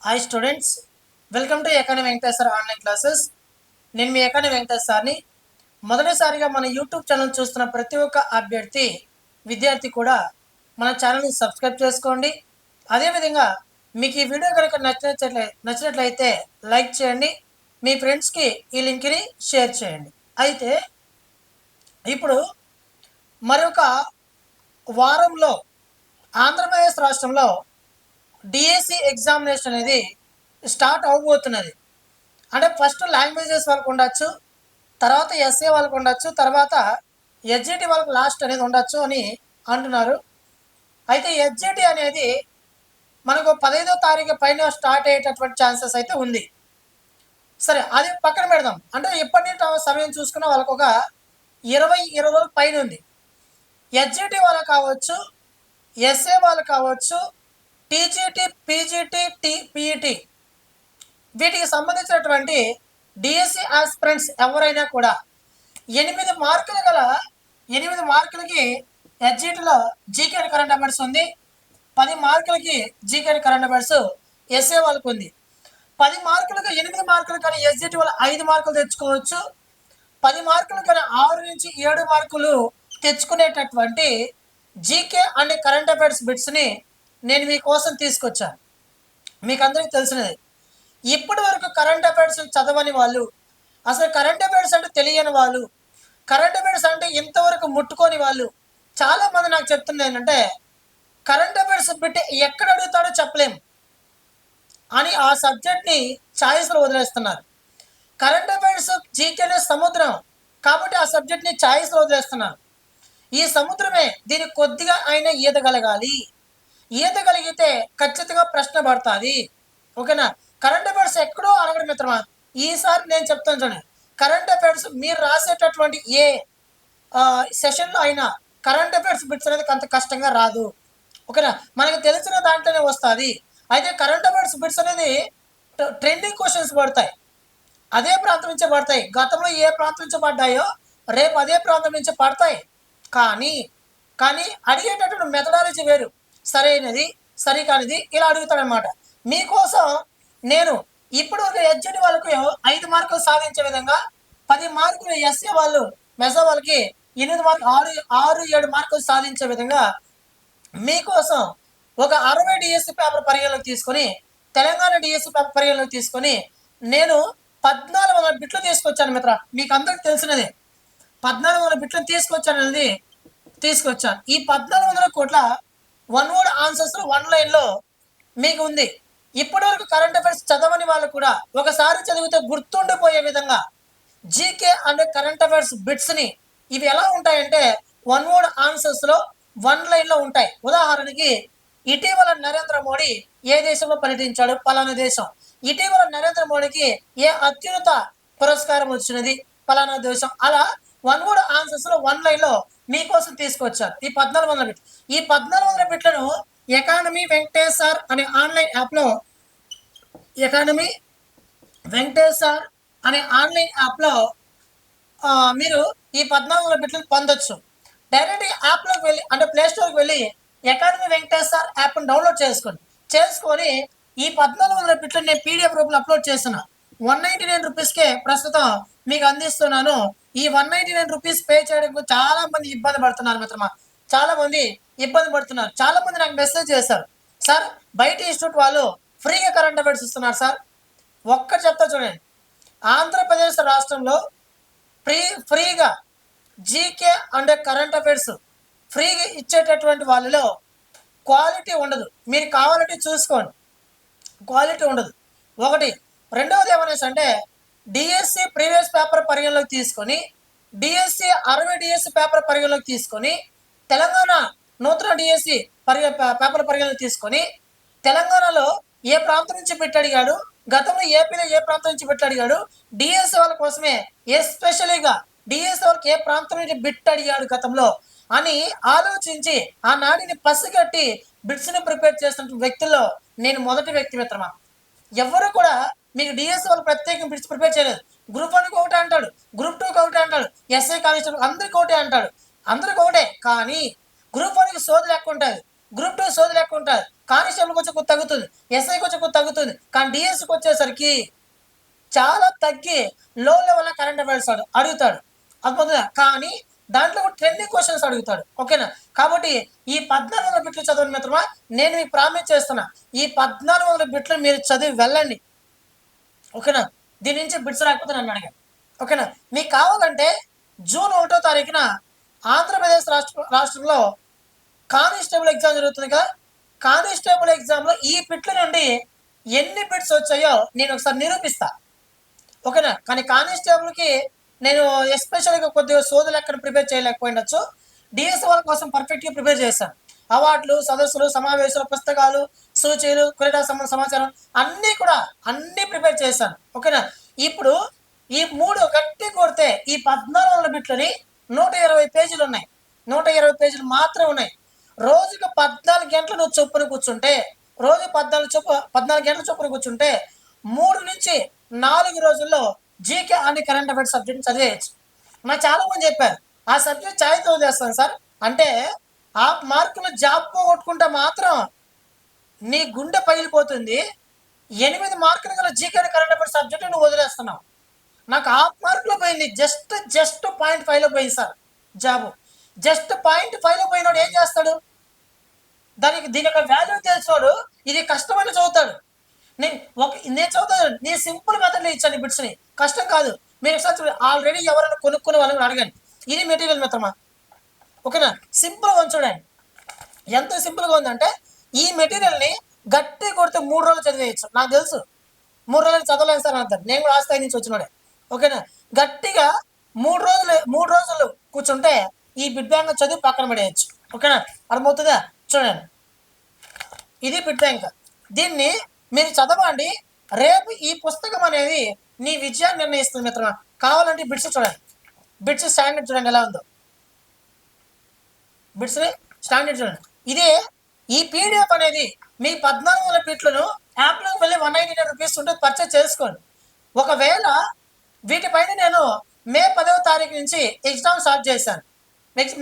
Hi students, welcome to economy Venkateswara online classes. నేను మీ economy వెంకటేశ్వర్ని. మొదటిసారిగా మన యూట్యూబ్ ఛానల్ చూస్తున్న ప్రతి ఒక్క విద్యార్థి కూడా మన ఛానల్ని సబ్స్క్రైబ్ చేసుకోండి. అదేవిధంగా మీకు ఈ వీడియో కనుక నచ్చినట్లయితే లైక్ చేయండి, మీ ఫ్రెండ్స్కి ఈ లింక్ని షేర్ చేయండి. అయితే ఇప్పుడు మరొక వారంలో ఆంధ్రప్రదేశ్ రాష్ట్రంలో డిఎస్సి ఎగ్జామినేషన్ అనేది స్టార్ట్ అవబోతున్నది. అంటే ఫస్ట్ లాంగ్వేజెస్ వాళ్ళకు ఉండొచ్చు, తర్వాత ఎస్ఏ వాళ్ళకు ఉండొచ్చు, తర్వాత ఎస్జిటి వాళ్ళకు లాస్ట్ అనేది ఉండొచ్చు అని అంటున్నారు. అయితే ఎస్జిటి అనేది మనకు 15వ తారీఖు పైన స్టార్ట్ అయ్యేటటువంటి ఛాన్సెస్ అయితే ఉంది. సరే, అది పక్కన పెడదాం. అంటే ఇప్పటి సమయం చూసుకున్న వాళ్ళకు ఒక 20 రోజుల పైన ఉంది. ఎస్జిటి వాళ్ళు కావచ్చు, ఎస్ఏ వాళ్ళు కావచ్చు, టీజీటీ, పీజీటీ, పీఈటీ వీటికి సంబంధించినటువంటి డిఎస్సి ఆస్పిరెంట్స్ ఎవరైనా కూడా 8 మార్కులు గల 8 మార్కులకి ఎస్జిటిలో జీకే కరెంట్ అఫైర్స్ ఉంది, 10 మార్కులకి జీకే కరెంట్ అఫైర్స్ ఎస్ఏ వాళ్ళకు ఉంది. 10 మార్కులకు 8 మార్కులు కానీ ఎస్జిటి వాళ్ళు 5 మార్కులు తెచ్చుకోవచ్చు. 10 మార్కులు కానీ 6 నుంచి 7 మార్కులు తెచ్చుకునేటటువంటి జీకే అండ్ కరెంట్ అఫైర్స్ బిట్స్ని నేను మీకోసం తీసుకొచ్చాను. మీకు అందరికీ తెలిసినది. ఇప్పటి వరకు కరెంట్ అఫైర్స్ చదవని వాళ్ళు, అసలు కరెంట్ అఫైర్స్ అంటే తెలియని వాళ్ళు, కరెంట్ అఫైర్స్ అంటే ఇంతవరకు ముట్టుకోని వాళ్ళు చాలామంది నాకు చెప్తుంది ఏంటంటే, కరెంట్ అఫైర్స్ బిట్ ఎక్కడ అడుగుతాడో చెప్పలేము అని ఆ సబ్జెక్ట్ని ఛాయిస్లో వదిలేస్తున్నారు. కరెంట్ అఫైర్స్ జీకేనే సముద్రం కాబట్టి ఆ సబ్జెక్ట్ని ఛాయిస్లో వదిలేస్తున్నారు. ఈ సముద్రమే దీన్ని కొద్దిగా అయినా ఈదగలగాలి. ఈదగలిగితే ఖచ్చితంగా ప్రశ్న పడుతుంది. ఓకేనా? కరెంట్ అఫైర్స్ ఎక్కడో అడగడం మిత్రమా, ఈసారి నేను చెప్తాను చూడండి. కరెంట్ అఫైర్స్ మీరు రాసేటటువంటి ఏ సెషన్లో అయినా కరెంట్ అఫైర్స్ బిట్స్ అనేది అంత కష్టంగా రాదు. ఓకేనా? మనకు తెలిసిన దాంట్లోనే వస్తుంది. అయితే కరెంట్ అఫైర్స్ బిట్స్ అనేది ట్రెండింగ్ క్వశ్చన్స్ పడతాయి, అదే ప్రాంతం నుంచే పడతాయి. గతంలో ఏ ప్రాంతం నుంచి పడ్డాయో రేపు అదే ప్రాంతం నుంచి పడతాయి. కానీ అడిగేటటువంటి మెథడాలజీ వేరు. సరైనది, సరికానిది ఇలా అడుగుతాడనమాట. మీకోసం నేను ఇప్పుడు ఎస్జిటి వాళ్ళకు 5 మార్కులు సాధించే విధంగా, 10 మార్కులు ఎస్ఏ వాళ్ళు మెసా వాళ్ళకి 8 మార్కులు 6-7 మార్కులు సాధించే విధంగా మీకోసం ఒక 60 డిఎస్సి పేపర్ పరిగణలోకి తీసుకొని, తెలంగాణ డిఎస్సి పేపర్ పరిగణలోకి తీసుకొని నేను 1400 బిట్లు తీసుకొచ్చాను మిత్ర. మీకు అందరికి తెలిసినది 1400 బిట్లను తీసుకొచ్చాను. ఈ 1400 కోట్ల 1 వర్డ్ ఆన్సర్స్ 1 లైన్లో మీకు ఉంది. ఇప్పటి వరకు కరెంట్ అఫైర్స్ చదవని వాళ్ళు కూడా ఒకసారి చదివితే గుర్తుండిపోయే విధంగా జీకే అండ్ కరెంట్ అఫైర్స్ బిట్స్ని ఇవి ఎలా ఉంటాయంటే 1 వర్డ్ ఆన్సర్స్లో 1 లైన్లో ఉంటాయి. ఉదాహరణకి, ఇటీవల నరేంద్ర మోడీ ఏ దేశంలో పర్యటించాడు? పలానా దేశం. ఇటీవల నరేంద్ర మోడీకి ఏ అత్యున్నత పురస్కారం వచ్చినది? పలానా దేశం. అలా 1 వర్డ్ ఆన్సర్స్లో 1 లైన్లో మీకోసం తీసుకొచ్చారు ఈ 1400 బిట్లు. ఈ 1400 బిట్లను ఎకానమీ వెంకటేశ్వర్ అనే ఆన్లైన్ యాప్లో, ఎకానమీ వెంకటేశ్వర్ అనే ఆన్లైన్ యాప్లో మీరు ఈ 1400 బిట్లను పొందొచ్చు. డైరెక్ట్ యాప్లోకి వెళ్ళి, అంటే ప్లేస్టోర్కి వెళ్ళి ఎకానమీ వెంకటేశ్వర్ యాప్ని డౌన్లోడ్ చేసుకొని ఈ 1400 బిట్లను నేను పీడిఎఫ్ రూపంలో అప్లోడ్ చేస్తున్నా. 199 రూపీస్కే ప్రస్తుతం మీకు అందిస్తున్నాను. ఈ 199 రూపీస్ పే చేయడానికి చాలా మంది ఇబ్బంది పడుతున్నారు మిత్రమా. చాలా మంది ఇబ్బంది పడుతున్నారు. చాలా మంది నాకు మెసేజ్ చేశారు, సార్ బయట ఇన్స్టిట్యూట్ వాళ్ళు ఫ్రీగా కరెంట్ అఫైర్స్ ఇస్తున్నారు సార్. ఒక్కటి చెప్తా చూడండి, ఆంధ్రప్రదేశ్ రాష్ట్రంలో ఫ్రీగా జీకే అండ్ కరెంట్ అఫైర్స్ ఫ్రీగా ఇచ్చేటటువంటి వాళ్ళలో క్వాలిటీ ఉండదు. మీరు కావాలంటే చూసుకోండి, క్వాలిటీ ఉండదు. ఒకటి. రెండవది ఏమనేసి అంటే, డిఎస్సి ప్రీవియస్ పేపర్ పరిగణలోకి తీసుకొని, డిఎస్సి 60 డిఎస్సి పేపర్ పరిగణలోకి తీసుకొని, తెలంగాణ నూతన డిఎస్సి పేపర్ పరిగణలోకి తీసుకొని, తెలంగాణలో ఏ ప్రాంతం నుంచి బిట్ అడిగాడు, గతంలో ఏపీలో ఏ ప్రాంతం నుంచి బిట్ అడిగాడు, డిఎస్సి వాళ్ళ కోసమే ఎస్పెషలీగా డిఎస్సి వాళ్ళకి ఏ ప్రాంతం నుంచి బిట్ అడిగాడు గతంలో అని ఆలోచించి ఆ నాడిని పసిగట్టి బిట్స్ని ప్రిపేర్ చేస్తున్న వ్యక్తుల్లో నేను మొదటి వ్యక్తి మిత్రమా. ఎవరు కూడా మీకు డిఎస్సి వాళ్ళు ప్రత్యేకంగా బిట్స్ ప్రిపేర్ చేయలేదు. గ్రూప్ 1కి ఒకటే అంటాడు, గ్రూప్ 2కి ఒకటే అంటాడు, ఎస్ఐ కానిస్టేబుల్ అందరికి ఒకటే అంటాడు. అందరికి ఒకటే. కానీ గ్రూప్ 1కి సోది లెక్క ఉంటుంది, గ్రూప్ 2 సోది లెక్క ఉంటుంది. కానిస్టేబుల్కి వచ్చి కొద్ది తగ్గుతుంది, ఎస్ఐకి వచ్చి కొద్ది తగ్గుతుంది. కానీ డిఎస్సికి వచ్చేసరికి చాలా తగ్గి లో లెవెల్ కరెంట్ అఫైర్స్ అడుగుతాడు. అర్థమవుతుందా? కానీ దాంట్లో కూడా ట్రెండింగ్ క్వశ్చన్స్ అడుగుతాడు. ఓకేనా? కాబట్టి ఈ 1400 బిట్లు చదవండి మిత్రమా. నేను మీకు ప్రామిస్ చేస్తున్నా, ఈ 1400 బిట్లు మీరు చదివి వెళ్ళండి. ఓకేనా? దీని నుంచి బిట్స్ రాకపోతే నన్ను అడగండి. ఓకేనా? మీకు కావాలంటే జూన్ 1వ తారీఖున ఆంధ్రప్రదేశ్ రాష్ట్రంలో కానిస్టేబుల్ ఎగ్జామ్ జరుగుతుంది కదా. కానిస్టేబుల్ ఎగ్జామ్లో ఈ బిట్ల నుండి ఎన్ని బిట్స్ వచ్చాయో నేను ఒకసారి నిరూపిస్తా. ఓకేనా? కానీ కానిస్టేబుల్కి నేను ఎస్పెషల్గా కొద్దిగా సోదులు ఎక్కడ ప్రిపేర్ చేయలేకపోయిండొచ్చు. డిఎస్ వాళ్ళ కోసం పర్ఫెక్ట్గా ప్రిపేర్ చేశాను. అవార్డులు, సదస్సులు, సమావేశాలు, పుస్తకాలు, సూచీలు, క్రీడా సంబంధ సమాచారం అన్నీ ప్రిపేర్ చేశాను. ఓకేనా? ఇప్పుడు ఈ 3 గట్టి కొడితే ఈ 1400 బిట్లని 120 పేజీలు ఉన్నాయి. 120 పేజీలు మాత్రమే ఉన్నాయి. రోజుకు 14 గంటలు నువ్వు చొప్పున కూర్చుంటే, రోజు 14 గంటల చొప్పున కూర్చుంటే 3 నుంచి 4 రోజుల్లో జీకే అని కరెంట్ అఫైర్స్ సబ్జెక్ట్ చదివేయచ్చు. నాకు చాలా మంది చెప్పారు, ఆ సబ్జెక్ట్ ఛాయ్తో చేస్తాను సార్ అంటే, ఆ మార్కులు జాబ్ పోగొట్టుకుంటే మాత్రం నీ గుండె పగిలిపోతుంది. 8 మార్కులు గల జీకే కరెంట్ అఫైర్స్ సబ్జెక్ట్ నువ్వు వదిలేస్తున్నావు. నాకు హాఫ్ మార్కులో పోయింది, జస్ట్ 0.5లో పోయింది సార్ జాబు. జస్ట్ 0.5లో పోయినాడు ఏం చేస్తాడు? దీని యొక్క వాల్యూ తెలిసినోడు ఇది కష్టమని చదువుతాడు. నేను చదువుతాను, నేను సింపుల్ మెథడ్లో ఇచ్చాను బిట్స్ని, కష్టం కాదు. మీరు ఒకసారి ఆల్రెడీ ఎవరైనా కొనుక్కునే వాళ్ళని అడగండి. ఇది మెటీరియల్ మిత్రమా. ఓకేనా? సింపుల్గా ఉంచండి. ఎంత సింపుల్గా ఉందంటే ఈ మెటీరియల్ని గట్టి కొడితే 3 రోజులు చదివేయచ్చు. నాకు తెలుసు 3 రోజులు చదవలేను సార్ అంటారు. నేను కూడా ఆ స్థాయి నుంచి వచ్చినాడే. ఓకేనా? గట్టిగా 3 రోజులు కూర్చుంటే ఈ బిడ్ బ్యాంక్ చదివి పక్కన పడేయచ్చు. ఓకేనా? అర్థమవుతుందా? చూడండి, ఇది బిడ్ బ్యాంక్. దీన్ని మీరు చదవండి. రేపు ఈ పుస్తకం అనేది నీ విజయాన్ని నిర్ణయిస్తుంది మిత్రమా. కావాలంటే బిట్స్ చూడండి, బిట్స్ స్టాండర్డ్ చూడండి ఎలా ఉందో. బిట్స్ స్టాండర్డ్ చూడండి. ఇదే ఈ పీడిఎఫ్ అనేది మీ 1400 బిట్లను యాప్లోకి వెళ్ళి 199 రూపీస్ ఉంటే పర్చేజ్ చేసుకోండి. ఒకవేళ వీటిపైన నేను మే 10వ తారీఖు నుంచి ఎగ్జామ్ స్టార్ట్ చేశాను.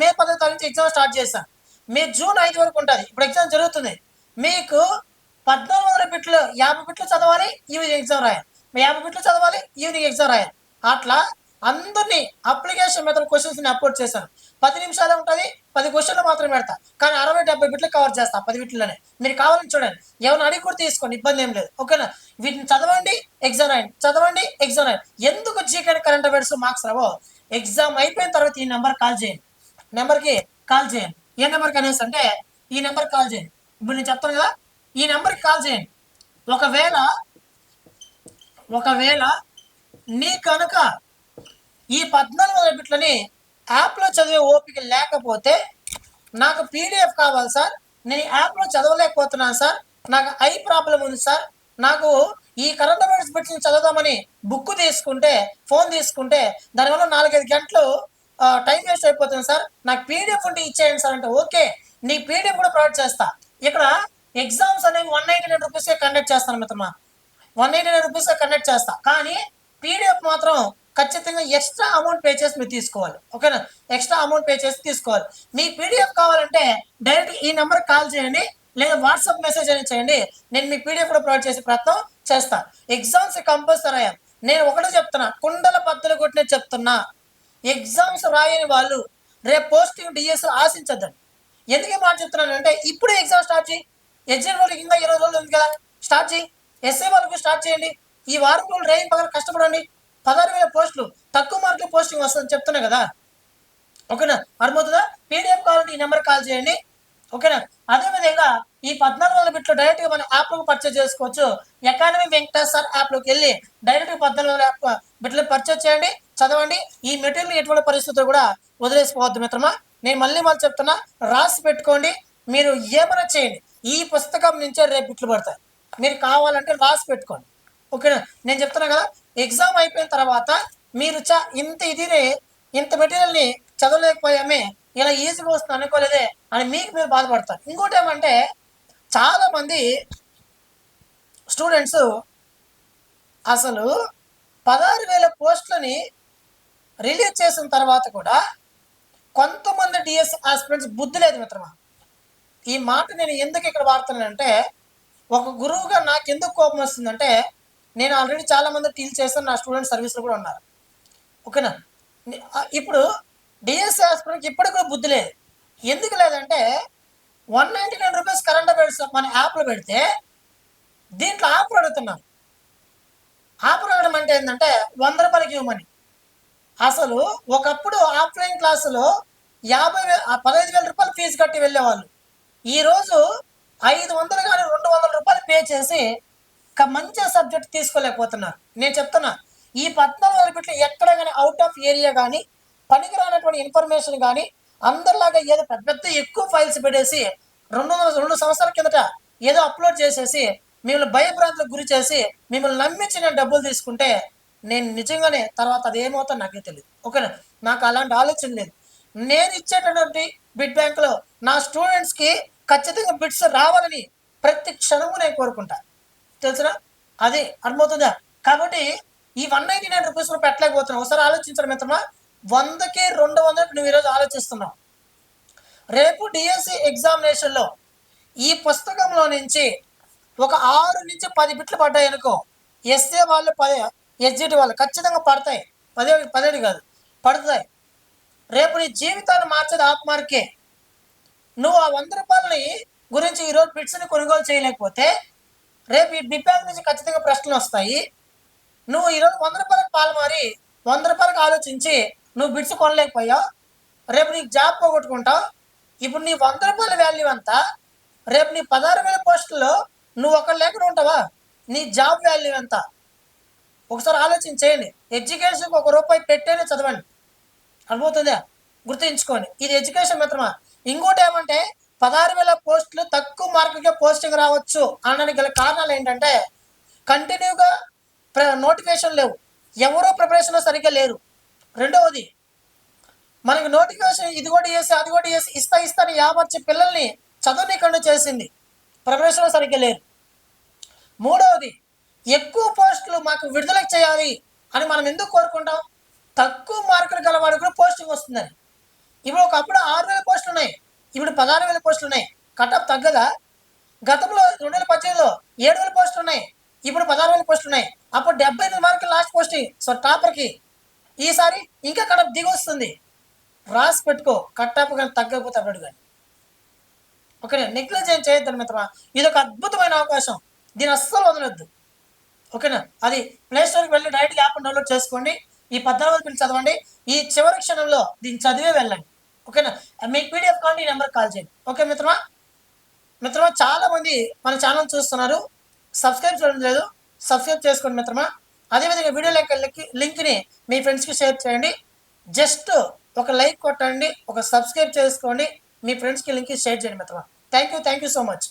మే 10వ తారీఖు నుంచి ఎగ్జామ్ స్టార్ట్ చేశాను. మీ జూన్ 5 వరకు ఉంటుంది. ఇప్పుడు ఎగ్జామ్ జరుగుతుంది. మీకు 1400 బిట్లు 50 బిట్లు చదవాలి, ఈవినింగ్ ఎగ్జామ్ రాయాలి. 50 బిట్లు చదవాలి, ఈవినింగ్ ఎగ్జామ్ రాయాలి. అట్లా అందరినీ అప్లికేషన్ మెథడ్ క్వశ్చన్స్ని అప్లోడ్ చేశాను. 10 నిమిషాలే ఉంటుంది, 10 క్వశ్చన్లు మాత్రమే పెడతా. కానీ 60-70 బిట్లు కవర్ చేస్తా 10 బిట్లలోనే. మీరు కావాలని చూడండి, ఎవరిని అడిగి కూడా తీసుకోండి, ఇబ్బంది ఏం లేదు. ఓకేనా? వీటిని చదవండి, ఎగ్జామ్ రాయండి, చదవండి, ఎగ్జామ్ రాయండి. ఎందుకు జీకే కరెంట్ అఫైర్స్ మార్క్స్ రావో, ఎగ్జామ్ అయిపోయిన తర్వాత ఈ నెంబర్ కాల్ చేయండి. నెంబర్కి కాల్ చేయండి. ఏ నెంబర్కి అనేసి అంటే ఈ నెంబర్కి కాల్ చేయండి. ఇప్పుడు నేను చెప్తాను కదా, ఈ నెంబర్కి కాల్ చేయండి. ఒకవేళ నీ కనుక ఈ 1400 బిట్లని యాప్లో చదివే ఓపిక లేకపోతే, నాకు పీడిఎఫ్ కావాలి సార్, నేను యాప్లో చదవలేకపోతున్నాను సార్, నాకు ఐ ప్రాబ్లం ఉంది సార్, నాకు ఈ కరెంట్ అఫైర్స్ బిట్స్ని చదవదామని బుక్ తీసుకుంటే, ఫోన్ తీసుకుంటే దానివల్ల 4-5 గంటలు టైం వేస్ట్ అయిపోతుంది సార్, నాకు పీడిఎఫ్ ఉంటే ఇచ్చేయండి సార్ అంటే, ఓకే నీ పీడిఎఫ్ కూడా ప్రొవైడ్ చేస్తా. ఇక్కడ ఎగ్జామ్స్ అనేవి 199 రూపీస్కే కండక్ట్ చేస్తాను మిత్రమా. 199 రూపీస్కే కండక్ట్ చేస్తా. కానీ పీడిఎఫ్ మాత్రం ఖచ్చితంగా ఎక్స్ట్రా అమౌంట్ పే చేసి మీరు తీసుకోవాలి. ఓకేనా? ఎక్స్ట్రా అమౌంట్ పే చేసి తీసుకోవాలి. మీ పీడిఎఫ్ కావాలంటే డైరెక్ట్ ఈ నెంబర్కి కాల్ చేయండి, లేదా వాట్సాప్ మెసేజ్ అని చేయండి. నేను మీ పీడిఎఫ్ కూడా ప్రొవైడ్ చేసే ప్రయత్నం చేస్తా. ఎగ్జామ్స్ కంపల్సరీ అయ్యాం. నేను ఒకటే చెప్తున్నా, కుండల బద్దలు కొట్టినే చెప్తున్నా, ఎగ్జామ్స్ రాయని వాళ్ళు రేపు పోస్టింగ్ డిఎస్ ఆశించద్దండి. ఎందుకే మాట చెప్తున్నాను అంటే, ఇప్పుడే ఎగ్జామ్ స్టార్ట్ చేయి. ఎగ్జామ్ వాళ్ళకి ఇంకా 20 రోజులు ఉంది కదా, స్టార్ట్ చేయి. ఎస్ఏ వాళ్ళకు స్టార్ట్ చేయండి. ఈ వారం రోజులు రేయింగ్ పగల కష్టపడండి. 16,000 పోస్టులు, తక్కువ మార్కులు పోస్టింగ్ వస్తుందని చెప్తున్నా కదా. ఓకేనా? అర్థమవుతుందా? పీడిఎఫ్ కావాలంటే ఈ నెంబర్ కాల్ చేయండి. ఓకేనా? అదేవిధంగా ఈ 1400 బిట్లు డైరెక్ట్గా మన యాప్లోకి పర్చేజ్ చేసుకోవచ్చు. ఎకానమీ వెంకటేశ్వర్ యాప్లోకి వెళ్ళి డైరెక్ట్గా 1400 బిట్లు పర్చేజ్ చేయండి, చదవండి. ఈ మెటీరియల్ ఎటువంటి పరిస్థితులు కూడా వదిలేసిపోవద్దు మిత్రమా. నేను మళ్ళీ చెప్తున్నా, రాసి పెట్టుకోండి. మీరు ఏమైనా చేయండి, ఈ పుస్తకం నుంచే రేపు బిట్లు పడతాయి. మీరు కావాలంటే రాసి పెట్టుకోండి. ఓకేనా? నేను చెప్తున్నా కదా, ఎగ్జామ్ అయిపోయిన తర్వాత మీరు ఇంత మెటీరియల్ని చదవలేకపోయామే, ఇలా ఈజీగా వస్తుంది అనుకోలేదే అని మీకు మీరు బాధపడతారు. ఇంకోటి ఏమంటే, చాలామంది స్టూడెంట్స్ అసలు 16,000 పోస్టులని రిలీజ్ చేసిన తర్వాత కూడా కొంతమంది డిఎస్ ఆస్పిరెంట్స్ బుద్ధి లేదు మిత్రమా. ఈ మాట నేను ఎందుకు ఇక్కడ వాడుతున్నానంటే, ఒక గురువుగా నాకెందుకు కోపం వస్తుందంటే, నేను ఆల్రెడీ చాలామంది టీచ్ చేశాను. నా స్టూడెంట్ సర్వీస్‌లో కూడా ఉన్నారు. ఓకేనా? ఇప్పుడు డిఎస్సి ఆస్పిరెంట్‌కి ఇప్పటికి కూడా బుద్ధి లేదు. ఎందుకు లేదంటే, ₹199 కరెంట్ అఫైర్స్ మన యాప్‌లో పెడితే, దీంట్లో ఆఫర్ అడుగుతున్నారు. ఆఫర్ అడగడం అంటే ఏందంటే, ₹100 ఇవ్వమని. అసలు ఒకప్పుడు ఆఫ్‌లైన్ క్లాసులో 15,000 ఫీజు కట్టి వెళ్ళేవాళ్ళు. ఈరోజు 500 గాని, ₹200 పే చేసి మంచి సబ్జెక్ట్ తీసుకోలేకపోతున్నారు. నేను చెప్తున్నా, ఈ 14 బిట్లు ఎక్కడ గాని ఔట్ ఆఫ్ ఏరియా గాని, పనికిరానటువంటి ఇన్ఫర్మేషన్ గాని, అందరిలాగా ఏదో పెద్ద పెద్ద ఎక్కువ ఫైల్స్ పెట్టేసి 2 సంవత్సరాల కిందట ఏదో అప్లోడ్ చేసేసి మిమ్మల్ని భయభ్రాంతులకు గురి చేసి మిమ్మల్ని నమ్మించి నేను డబ్బులు తీసుకుంటే నేను నిజంగానే తర్వాత అది ఏమవుతుందో నాకే తెలియదు. ఓకేనా? నాకు అలాంటి ఆలోచన లేదు. నేను ఇచ్చేటటువంటి బిడ్ బ్యాంక్లో నా స్టూడెంట్స్కి ఖచ్చితంగా బిడ్స్ రావాలని ప్రతి క్షణము నేను కోరుకుంటా. తెలుసునా? అది అర్థమవుతుందా? కాబట్టి ఈ ₹199 పెట్టలేకపోతున్నావు. ఒకసారి ఆలోచించడం మిత్రమా, 100కి 200 నువ్వు ఈరోజు ఆలోచిస్తున్నావు. రేపు డిఎస్సి ఎగ్జామినేషన్లో ఈ పుస్తకంలో నుంచి ఒక 6 నుంచి 10 బిట్లు పడ్డాయి అనుకో, ఎస్ఏ వాళ్ళు 10, ఎస్జిటి వాళ్ళు ఖచ్చితంగా పడతాయి. 17 కాదు, పడతాయి. రేపు నీ జీవితాన్ని మార్చేది ఆత్మార్కే. నువ్వు ఆ ₹100 గురించి ఈరోజు బిట్స్ని కొనుగోలు చేయలేకపోతే రేపు ఈ బిగ్ బ్యాంక్ నుంచి ఖచ్చితంగా ప్రశ్నలు వస్తాయి. నువ్వు ఈరోజు ₹100 పాల్మారి ₹100 ఆలోచించి నువ్వు బిట్స్ కొనలేకపోయావు. రేపు నీకు జాబ్ పోగొట్టుకుంటావు. ఇప్పుడు నీ ₹100 వాల్యూ అంతా రేపు నీ 16,000 పోస్టుల్లో నువ్వు ఒకళ్ళు లేకుండా ఉంటావా? నీ జాబ్ వాల్యూ ఎంత? ఒకసారి ఆలోచించేయండి. ఎడ్యుకేషన్కి ₹1 పెట్టేనే చదవండి. అర్థమవుతుందా? గుర్తుంచుకోండి, ఇది ఎడ్యుకేషన్ మిత్రమా. ఇంకోటి ఏమంటే 16,000 పోస్టులు తక్కువ మార్కులకే పోస్టింగ్ రావచ్చు అనడానికి గల కారణాలు ఏంటంటే, కంటిన్యూగా నోటిఫికేషన్ లేవు, ఎవరో ప్రిపరేషన్లో సరిగ్గా లేరు. రెండవది, మనకి నోటిఫికేషన్ ఇది కూడా చేసి అది కూడా చేసి ఇస్తాని యాభర్చి పిల్లల్ని చదువునీకుండా చేసింది, ప్రిపరేషన్లో సరిగ్గా లేరు. మూడవది, ఎక్కువ పోస్టులు మాకు విడుదల చేయాలి అని మనం ఎందుకు కోరుకుంటాం? తక్కువ మార్కులు గలవాడు కూడా పోస్టింగ్ వస్తుందని. ఇప్పుడు ఒకప్పుడు 6,000 పోస్టులు ఉన్నాయి, ఇప్పుడు 16,000 పోస్టులు ఉన్నాయి. కట్ ఆఫ్ తగ్గదా? గతంలో 2018లో 7,000 పోస్టులు ఉన్నాయి, ఇప్పుడు 16,000 పోస్టులు ఉన్నాయి. అప్పుడు 78 మార్కులు లాస్ట్ పోస్టింగ్, సో టాపర్కి. ఈసారి ఇంకా కట్ ఆఫ్ దిగి వస్తుంది. రాసి పెట్టుకో, కట్ ఆఫ్ కానీ తగ్గకపోతే అప్పుడు కానీ. ఓకేనా? నెగ్లిజెన్స్ చేయొద్దు మిత్రమా. ఇది ఒక అద్భుతమైన అవకాశం, దీన్ని అస్సలు వదలొద్దు. ఓకేనా? అది ప్లేస్టోర్కి వెళ్ళి డైరెక్ట్గా యాప్ డౌన్లోడ్ చేసుకోండి. ఈ 14 బిట్లు చదవండి. ఈ చివరి క్షణంలో దీన్ని చదివే వెళ్ళండి. ఓకేనా? మీకు పీడిఎఫ్ కావాలంటే ఈ నెంబర్కి కాల్ చేయండి. ఓకే మిత్రమా? చాలా మంది మన ఛానల్ చూస్తున్నారు, సబ్స్క్రైబ్ చేయడం లేదు. సబ్స్క్రైబ్ చేసుకోండి మిత్రమా. అదేవిధంగా వీడియో లింక్ని మీ ఫ్రెండ్స్కి షేర్ చేయండి. జస్ట్ ఒక లైక్ కొట్టండి, ఒక సబ్స్క్రైబ్ చేసుకోండి, మీ ఫ్రెండ్స్కి లింక్ షేర్ చేయండి మిత్రమా. Thank you so much.